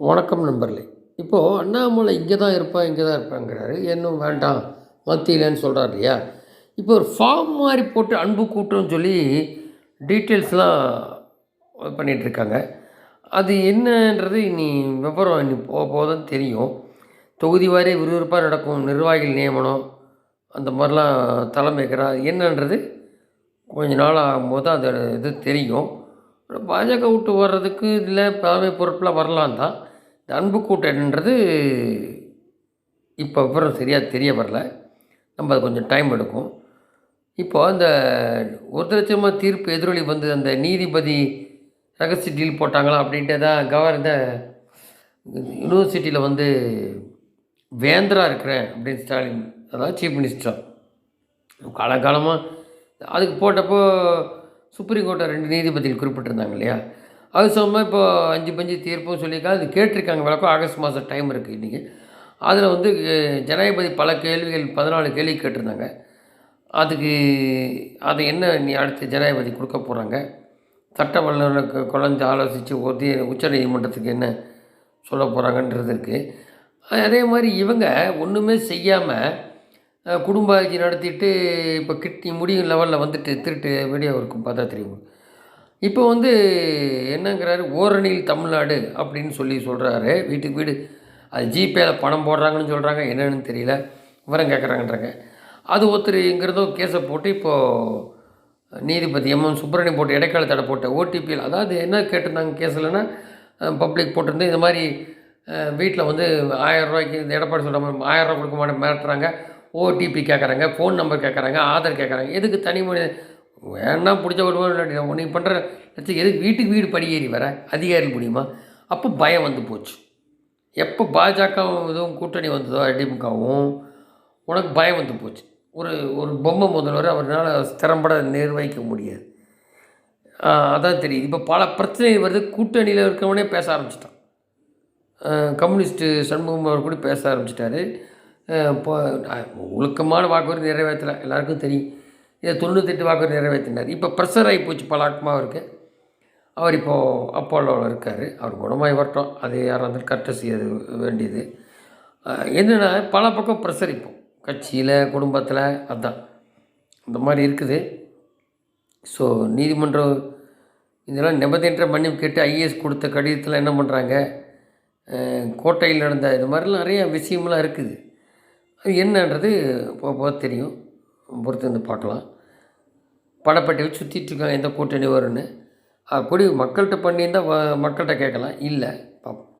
வணக்கம் நண்பர்களே. இப்போது அண்ணாமலை இங்கே தான் இருப்பேன் இங்கே தான் இருப்பேங்கிறாரு. இன்னும் வேண்டாம் மத்தியிலன்னு சொல்கிறார் இல்லையா? இப்போ ஒரு ஃபார்ம் மாதிரி போட்டு அன்பு கூட்டம்னு சொல்லி டீட்டெயில்ஸ்லாம் பண்ணிகிட்ருக்காங்க. அது என்னன்றது இனி விவரம் இனி போக போக தான் தெரியும். தொகுதி வாரி விறுவிறுப்பாக நடக்கும் நிர்வாகிகள் நியமனம் அந்த மாதிரிலாம் தலைமைக்கிறா என்னன்றது கொஞ்ச நாள் ஆகும்போது தான் அதோட இது தெரியும். பாஜக விட்டு வர்றதுக்கு இதில் தலைமை பொறுப்பில் வரலாம் தான். இந்த அன்பு கூட்டன்றது இப்போ விவரம் சரியாக தெரிய வரல. நம்ம அது கொஞ்சம் டைம் எடுக்கும். இப்போ அந்த 1,00,000 தீர்ப்பு எதிரொலி வந்து அந்த நீதிபதி ரகசிய டீல் போட்டாங்களா அப்படின்ட்டு தான் இந்த யூனிவர்சிட்டியில் வந்து வேந்தராக இருக்கிறேன் அப்படின்னு ஸ்டாலின், அதாவது சீஃப் மினிஸ்டர் காலங்காலமாக அதுக்கு போட்டப்போ சுப்ரீம் கோர்ட்டை 2 நீதிபதிகள் குறிப்பிட்டிருந்தாங்க இல்லையா? அது சம்பந்தமாக இப்போ 5 பெஞ்சு தீர்ப்பும் சொல்லியிருக்காங்க. அது கேட்டிருக்காங்க விளக்கம். ஆகஸ்ட் மாதம் டைம் இருக்குது இன்றைக்கி. அதில் வந்து ஜனாதிபதி பல கேள்விகள் 14 கேள்வி கேட்டிருந்தாங்க. அதுக்கு அது என்ன நீ அடுத்து ஜனாதிபதி கொடுக்க போகிறாங்க, சட்ட வல்லுநருக்கு குழந்தை ஆலோசித்து உச்ச நீதிமன்றத்துக்கு என்ன சொல்ல போகிறாங்கன்றது இருக்குது. அதே மாதிரி இவங்க ஒன்றுமே செய்யாமல் குடும்ப ஆட்சி நடத்திட்டு இப்போ கிட்னி முடியும் லெவலில் வந்துட்டு திருட்டு வீடியோ இருக்கும் பார்த்தா தெரியும். இப்போ வந்து என்னங்கிறாரு, ஓரணியில் தமிழ்நாடு அப்படின்னு சொல்கிறாரு. வீட்டுக்கு வீடு அது ஜிபேயில் பணம் போடுறாங்கன்னு சொல்கிறாங்க. என்னென்னு தெரியல, விவரம் கேட்குறாங்கன்றாங்க. அது ஒருத்தருங்கிறதோ கேஸை போட்டு இப்போது நீதிபதி சுப்பிரமணியம் போட்டு இடைக்கால தடை போட்ட ஓடிபியில், அதாவது என்ன கேட்டிருந்தாங்க கேஸ்லன்னா, பப்ளிக் போட்டிருந்து இந்த மாதிரி வீட்டில் வந்து 1000 ரூபாய்க்கு இந்த எடப்பாடி சொல்கிற மாதிரி 1000 ரூபா கொடுக்க மாட்டேன் மிரட்டுறாங்க, ஓடிபி கேட்குறாங்க, ஃபோன் நம்பர் கேட்குறாங்க, ஆதார் கேட்குறாங்க. எதுக்கு தனிமொழி வேணா பிடிச்ச ஒரு நீ பண்ணுற எதுக்கு வீட்டுக்கு வீடு படியேறி வர அதிகாரிகள் முடியுமா? அப்போ பயம் வந்து போச்சு. எப்போ பாஜகவும் இதுவும் கூட்டணி வந்ததோ அதிமுகவும் உனக்கு பயம் வந்து போச்சு. ஒரு ஒரு பொம்மை முதல்வர் அவரால் திறம்பட நிர்வகிக்க முடியாது. அதான் தெரியுது. இப்போ பல பிரச்சனை வருது. கூட்டணியில் இருக்கிறவனே பேச ஆரம்பிச்சிட்டான். கம்யூனிஸ்ட்டு சண்முகம் அவர் கூட பேச ஆரம்பிச்சிட்டாரு. இப்போ ஒழுக்கமான வாக்குறுதி நிறைவேற்றலை, எல்லாருக்கும் தெரியும். இதை 98 வாக்குறுதி நிறைவேற்றினார். இப்போ ப்ரெஷர் ஆகி போச்சு பல அவருக்கு. அவர் இப்போது அப்போலோவில் இருக்கார். அவர் குணமாகி வரட்டும், அது யாராக இருந்தாலும் கரெக்டாக செய்ய வேண்டியது. என்னென்னா பல பக்கம் ப்ரெஷர் இப்போ கட்சியில் குடும்பத்தில் அதுதான் இந்த மாதிரி இருக்குது. ஸோ நீதிமன்றம் இதெல்லாம் நிபந்தனையற்ற மன்னிப்பு கேட்டு ஐஏஎஸ் கொடுத்த கடிதத்தில் என்ன பண்ணுறாங்க, கோட்டையில் நடந்த இது மாதிரிலாம் நிறைய விஷயமெல்லாம் இருக்குது. அது என்னன்றது போக தெரியும், பொறுத்து வந்து பார்க்கலாம். படப்பட்டி வச்சு சுற்றிட்டுருக்காங்க எந்த கூட்டணி வரும்னு. அப்படி மக்கள்கிட்ட பண்ணியிருந்தால் மக்கள்கிட்ட கேட்கலாம். இல்லை